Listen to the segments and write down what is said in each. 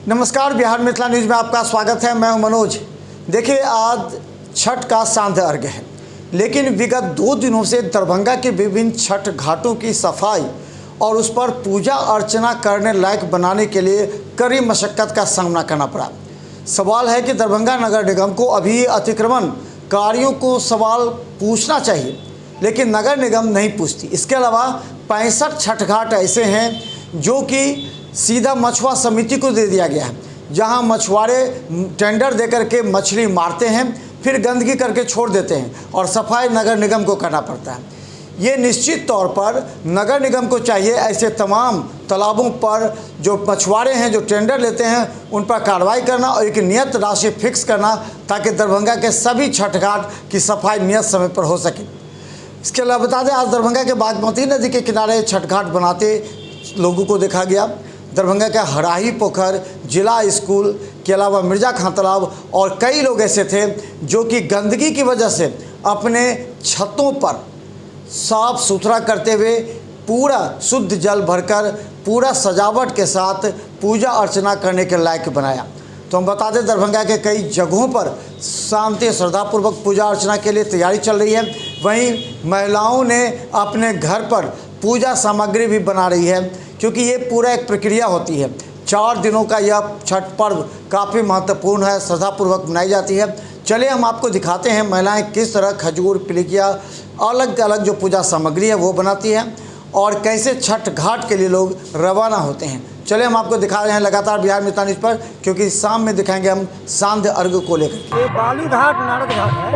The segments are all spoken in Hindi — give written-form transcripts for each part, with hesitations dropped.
नमस्कार, बिहार मिथिला न्यूज़ में आपका स्वागत है। मैं हूं मनोज। देखिए, आज छठ का सांध्य अर्घ्य है, लेकिन विगत 2 दिनों से दरभंगा के विभिन्न छठ घाटों की सफाई और उस पर पूजा अर्चना करने लायक बनाने के लिए कड़ी मशक्कत का सामना करना पड़ा। सवाल है कि दरभंगा नगर निगम को अभी अतिक्रमण कार्यों को सवाल पूछना चाहिए, लेकिन नगर निगम नहीं पूछती। इसके अलावा 65 छठ घाट ऐसे हैं जो कि सीधा मछुआ समिति को दे दिया गया है, जहां मछुआरे टेंडर देकर के मछली मारते हैं, फिर गंदगी करके छोड़ देते हैं और सफाई नगर निगम को करना पड़ता है। ये निश्चित तौर पर नगर निगम को चाहिए ऐसे तमाम तालाबों पर जो मछुआरे हैं, जो टेंडर लेते हैं, उन पर कार्रवाई करना और एक नियत राशि फिक्स करना, ताकि दरभंगा के सभी छठ घाट की सफाई नियत समय पर हो सके। इसके अलावा बता दें, आज दरभंगा के बागमती नदी के किनारे छठ घाट बनाते लोगों को देखा गया। दरभंगा का हराही पोखर, जिला स्कूल के अलावा मिर्जा खां तालाब और कई लोग ऐसे थे जो कि गंदगी की वजह से अपने छतों पर साफ सुथरा करते हुए पूरा शुद्ध जल भरकर पूरा सजावट के साथ पूजा अर्चना करने के लायक बनाया। तो हम बता दें, दरभंगा के कई जगहों पर शांति श्रद्धापूर्वक पूजा अर्चना के लिए तैयारी चल रही है। वहीं महिलाओं ने अपने घर पर पूजा सामग्री भी बना रही है, क्योंकि ये पूरा एक प्रक्रिया होती है। 4 दिनों का यह छठ पर्व काफ़ी महत्वपूर्ण है, श्रद्धापूर्वक मनाई जाती है। चलिए हम आपको दिखाते हैं महिलाएं किस तरह खजूर, पिलिकिया, अलग अलग जो पूजा सामग्री है वो बनाती हैं और कैसे छठ घाट के लिए लोग रवाना होते हैं। चलिए हम आपको दिखा रहे हैं लगातार बिहार मिथिला न्यूज़ पर, क्योंकि शाम में दिखाएंगे हम सांध्य अर्घ्य को लेकर। ये बालू घाट नारद घाट है।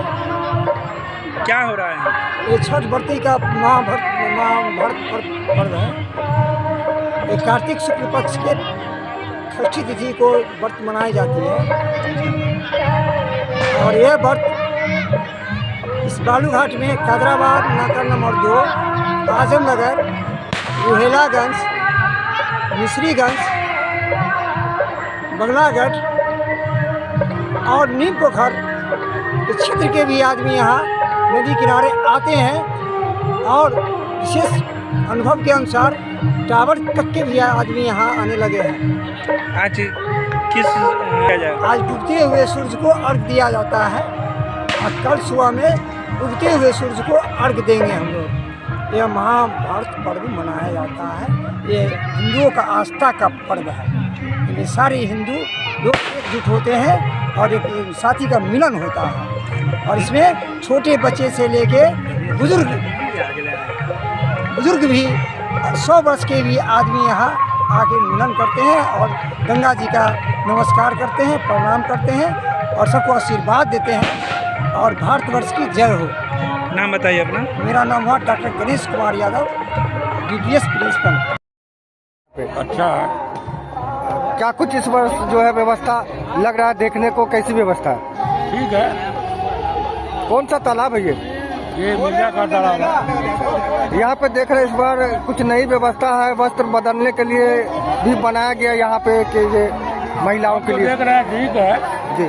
क्या हो रहा है? ये छठ व्रती का पर्व है। ये कार्तिक शुक्ल पक्ष के षष्ठी तिथि को व्रत मनाई जाती है और ये व्रत इस बालू घाट में कादराबाद, नाका नंबर 2, आजमनगर, रुहेलागंज, मिश्रीगंज, बंगलागढ़ और नीम पोखर के क्षेत्र के भी आदमी यहाँ नदी किनारे आते हैं और विशेष अनुभव के अनुसार टावर तक के भी आदमी यहाँ आने लगे हैं। आज किस आज डूबते हुए सूर्य को अर्घ दिया जाता है और कल सुबह में उगते हुए सूर्य को अर्घ देंगे हम लोग। यह महाभारत पर्व मनाया जाता है। ये हिंदुओं का आस्था का पर्व है। ये सारे हिंदू लोग एकजुट होते हैं और एक साथी का मिलन होता है और इसमें छोटे बच्चे से लेके बुजुर्ग भी 100 वर्ष के भी आदमी यहाँ आके मिलन करते हैं और गंगा जी का नमस्कार करते हैं, प्रणाम करते हैं और सबको आशीर्वाद देते हैं और भारतवर्ष की जय हो। नाम बताइए अपना। मेरा नाम हुआ doctor Ganesh Kumar Yadav, DPS principal. अच्छा, क्या कुछ इस वर्ष जो है व्यवस्था लग रहा है देखने को? कैसी व्यवस्था है? ठीक है। कौन सा तालाब है ये मिर्जा का तालाब है। यहाँ पे देख रहे हैं इस बार कुछ नई व्यवस्था है, वस्त्र बदलने के लिए भी बनाया गया यहाँ पे कि ये महिलाओं के लिए देख रहे हैं, ठीक है जी।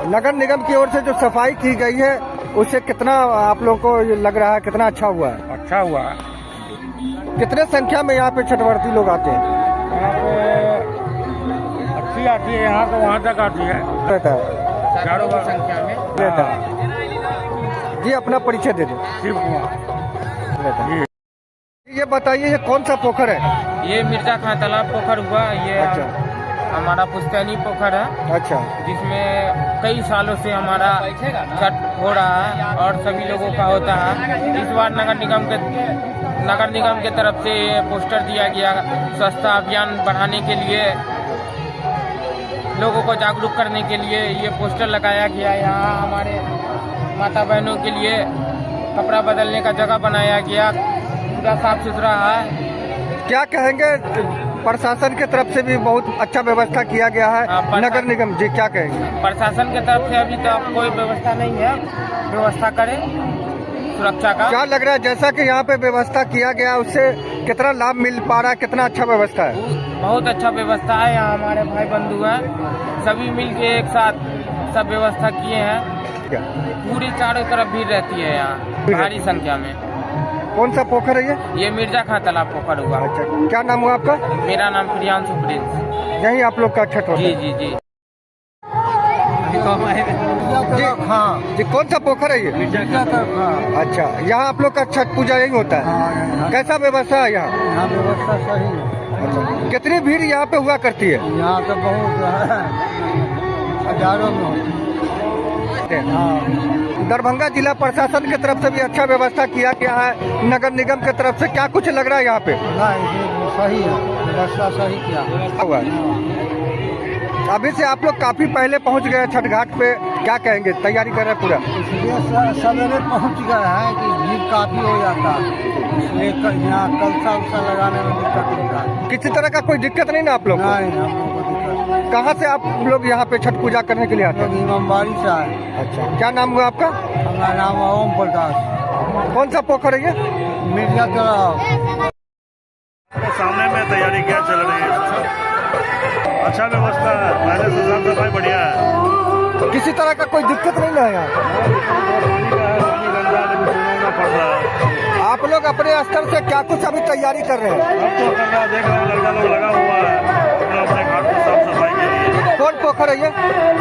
नगर निगम की ओर से जो सफाई की गई है उससे कितना आप लोगों को ये लग रहा है, कितना अच्छा हुआ है? अच्छा हुआ है। कितने संख्या में यहाँ पे छठवर्ती लोग आते हैं? यहाँ पे अच्छी आती है, यहाँ तो वहाँ तक आती है। रहता है चारों की संख्या में रहता है। जी, अपना परिचय दे दो। शिव कुमार। ये बताइए, ये कौन सा पोखर है? ये मिर्जा खां तालाब पोखर हुआ। ये अच्छा, हमारा पुश्तैनी पोखर है, अच्छा, जिसमें कई सालों से हमारा छठ हो रहा है और सभी लोगों का होता है। इस बार नगर निगम के तरफ से ये पोस्टर दिया गया स्वच्छता अभियान बढ़ाने के लिए, लोगों को जागरूक करने के लिए ये पोस्टर लगाया गया। यहाँ हमारे माता बहनों के लिए कपड़ा बदलने का जगह बनाया गया, पूरा साफ सुथरा है। क्या कहेंगे? प्रशासन के तरफ से भी बहुत अच्छा व्यवस्था किया गया है। नगर निगम जी, क्या कहेंगे? प्रशासन के तरफ से अभी तक कोई व्यवस्था नहीं है, व्यवस्था करें सुरक्षा का। क्या लग रहा है, जैसा कि यहाँ पे व्यवस्था किया गया उससे कितना लाभ मिल पा रहा है, कितना अच्छा व्यवस्था है? बहुत अच्छा व्यवस्था है। यहाँ हमारे भाई बंधु हैं, सभी मिलके एक साथ सब व्यवस्था किए हैं। पूरी चारों तरफ भीड़ रहती है यहाँ भारी संख्या में। कौन सा पोखर है ये मिर्जा खां तालाब पोखर हुआ। अच्छा, क्या नाम हुआ आपका? मेरा नाम प्रियांशु प्रिंस। यही आप लोग का छठ होता जी है? जी जी। जी, कौन सा पोखर है ये? अच्छा, यहाँ आप लोग का छठ पूजा यही होता है? कैसा व्यवस्था है यहाँ? यहाँ व्यवस्था सही है। अच्छा, कितनी भीड़ यहाँ पे हुआ करती है? यहाँ तो बहुत हजारों में होती है। दरभंगा जिला प्रशासन की तरफ से भी अच्छा व्यवस्था किया गया है, नगर निगम की तरफ से क्या कुछ लग रहा है यहाँ पे? नहीं, सही है, व्यवस्था सही किया हुआ है। अभी से आप लोग काफी पहले पहुँच गए छठ घाट पे, क्या कहेंगे? तैयारी कर रहे हैं पूरा? इसलिए सवेरे पहुँच गए हैं कि भीड़ काफी हो जाता है, इसलिए यहाँ कलसा उलसा लगाने में दिक्कत होता है। किसी तरह का कोई दिक्कत नहीं ना आप लोग? नहीं, हम लोग को दिक्कत। कहाँ से आप लोग यहाँ पे छठ पूजा करने के लिए आते हैं? इमामबाड़ी से आए। अच्छा, क्या नाम हुआ आपका? हमारा नाम है ओम प्रकाश। कौन सा पोखर है ये? मिर्जा तालाब। सामने में तैयारी क्या चल रही है? अच्छा व्यवस्था है, पहले से साफ सफाई बढ़िया है। किसी तरह का कोई दिक्कत नहीं ना है यहाँ? पानी गंदा लेकिन पड़ रहा है। आप लोग अपने स्तर से क्या कुछ अभी तैयारी कर रहे हैं? अब तो कर रहा देख रहे हैं, लड़का लोग लगा हुआ है अपने घाट को साफ सफाई के लिए। कौन पोखर है ये?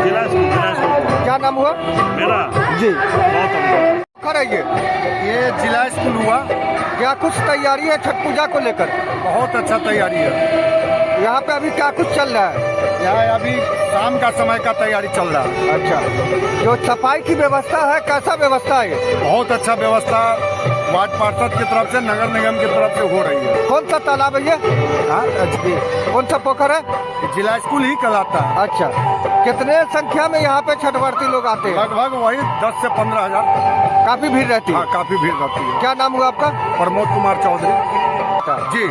जिला स्कूल। क्या नाम हुआ मेरा जी? गौतम। पोखर है ये जिला स्कूल हुआ। क्या कुछ तैयारी है छठ पूजा को लेकर? बहुत अच्छा तैयारी है। यहाँ पे अभी क्या कुछ चल रहा है? यहाँ अभी शाम का समय का तैयारी चल रहा है। अच्छा, जो सफाई की व्यवस्था है, कैसा व्यवस्था है? बहुत अच्छा व्यवस्था वार्ड पार्षद की तरफ से, नगर निगम की तरफ से हो रही है। कौन सा तालाब है ये? कौन सा पोखर है? जिला स्कूल ही कहलाता है। अच्छा, कितने संख्या में यहाँ पे छठवर्ती लोग आते हैं? लगभग वही 10 से 15,000। काफी भीड़ रहती है? हाँ, काफी भीड़ रहती है। क्या नाम हुआ आपका? प्रमोद कुमार चौधरी जी।